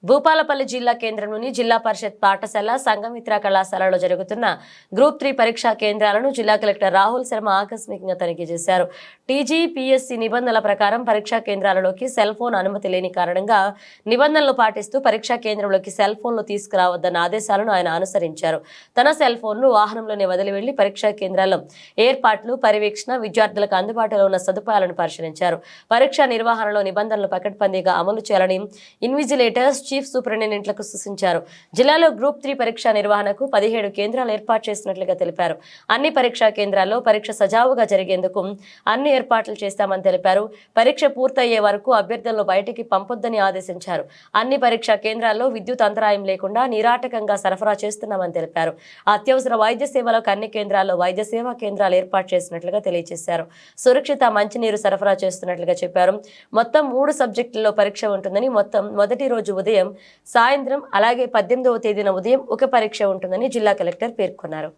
భూపాలపల్లి జిల్లా కేంద్రంలోని జిల్లా పరిషత్ పాఠశాల సంఘమిత్ర కళాశాలలో జరుగుతున్న గ్రూప్ 3 పరీక్షా కేంద్రాలను జిల్లా కలెక్టర్ రాహుల్ శర్మ ఆకస్మికంగా తనిఖీ చేశారు. టీజీపీఎస్సీ నిబంధనల ప్రకారం పరీక్షా కేంద్రాలలోకి సెల్ ఫోన్ అనుమతి లేని కారణంగా నిబంధనలు పాటిస్తూ పరీక్షా కేంద్రంలోకి సెల్ ఫోన్లు తీసుకురావద్దన్న ఆదేశాలను ఆయన అనుసరించారు. తన సెల్ ఫోన్ను వాహనంలోనే వదిలి వెళ్లి పరీక్షా కేంద్రాల్లో ఏర్పాట్లు, పర్యవేక్షణ, విద్యార్థులకు అందుబాటులో ఉన్న సదుపాయాలను పరిశీలించారు. పరీక్షా నిర్వహణలో నిబంధనలు పకడ్బందీగా అమలు చేయాలని ఇన్విజిలేటర్స్, చీఫ్ సూపరింటెండెంట్లకు సూచించారు. జిల్లాలో గ్రూప్ 3 పరీక్షా నిర్వహణకు 17 కేంద్రాలు ఏర్పాటు చేసినట్లుగా తెలిపారు. అన్ని పరీక్షా కేంద్రాల్లో పరీక్ష సజావుగా జరిగేందుకు అన్ని ఏర్పాట్లు చేస్తామని తెలిపారు. పరీక్ష పూర్తయ్యే వరకు అభ్యర్థులను బయటికి పంపొద్దని ఆదేశించారు. అన్ని పరీక్షా కేంద్రాల్లో విద్యుత్ అంతరాయం లేకుండా నిరాటకంగా సరఫరా చేస్తున్నామని తెలిపారు. అత్యవసర వైద్య సేవలకు అన్ని కేంద్రాల్లో వైద్య సేవా కేంద్రాలు ఏర్పాటు చేసినట్లుగా తెలియజేశారు. సురక్షిత మంచినీరు సరఫరా చేస్తున్నట్లుగా చెప్పారు. మొత్తం 3 సబ్జెక్టుల్లో పరీక్ష ఉంటుందని, మొదటి రోజు ఉదయం, సాయంత్రం, అలాగే 18వ తేదీన ఉదయం ఒక పరీక్ష ఉంటుందని జిల్లా కలెక్టర్ పేర్కొన్నారు.